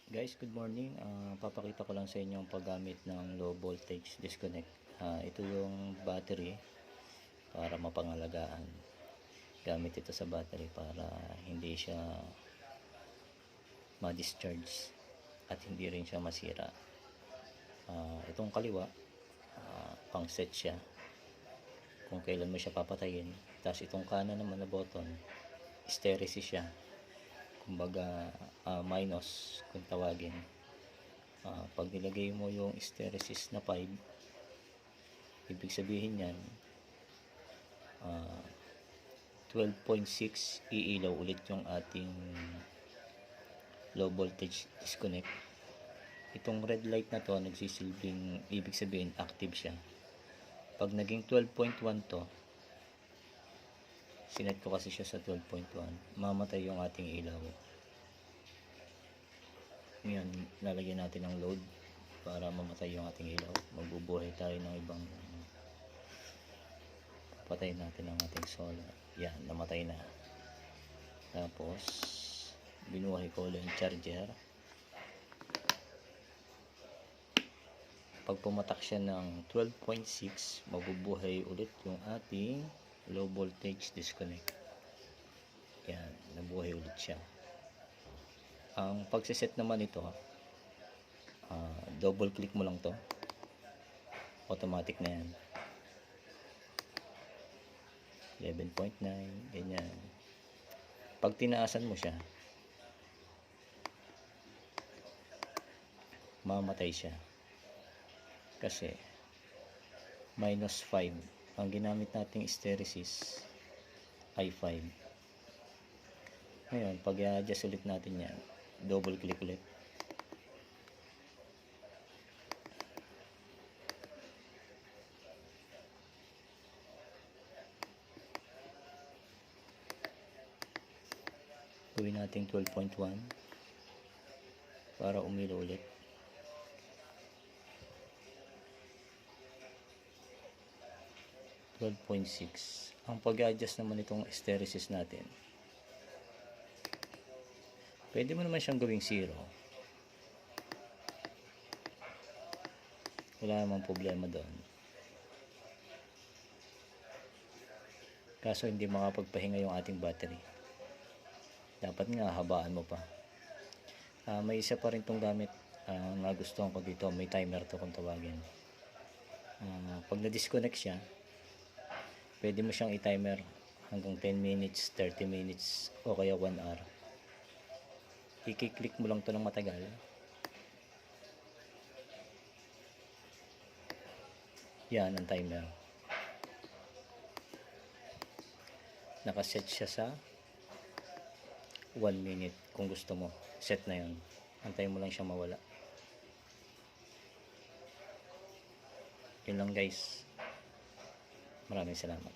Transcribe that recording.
Guys, good morning. Papakita ko lang sa inyo ang paggamit ng low voltage disconnect. Ito yung battery para mapangalagaan. Gamit ito sa battery para hindi siya ma-discharge at hindi rin siya masira. Itong kaliwa, pang set siya kung kailan mo siya papatayin. Tapos itong kanan naman na button, hysteresis siya. Kumbaga minus kung tawagin. Pag nilagay mo yung hysteresis na 5, ibig sabihin yan 12.6 iilaw ulit yung ating low voltage disconnect. Itong red light na to nagsisilbing, ibig sabihin active siya. Pag naging 12.1 to, sinet ko kasi siya sa 12.1, mamatay yung ating ilaw. Ngayon, lalagyan natin ng load para mamatay yung ating ilaw. Magbubuhay tayo ng ibang, patayin natin ang ating solar. Yan, namatay na. Tapos binuhay ko ulit yung charger. Pag pumatak siya ng 12.6, mabubuhay ulit yung ating low voltage disconnect. Yan, nabuhay ulit siya. Ang pagsiset naman ito, double click mo lang to, automatic na yan. 11.9, ganyan. Pag tinaasan mo siya, mamatay siya kasi minus 5 ang ginamit nating hysteresis ay 5. Ngayon, pag i-adjust ulit natin yan, double click ulit. Gawin natin 12.1 para umilaw ulit. Ang pag-adjust naman itong hysteresis natin, pwede mo naman siyang gawing 0. Wala namang problema doon. Kaso hindi makapagpahinga yung ating battery. Dapat nga habaan mo pa. May isa pa rin tong gamit na gustuhan ko dito. May timer to kung tawagin. Pag na-disconnect siya, pwede mo siyang i-timer hanggang 10 minutes, 30 minutes o kaya 1 hour. I-click mo lang to ng matagal. Yan ang timer. Nakaset siya sa 1 minute. Kung gusto mo, set na yun. Antayin mo lang siya mawala. Yun lang guys. Maraming salamat.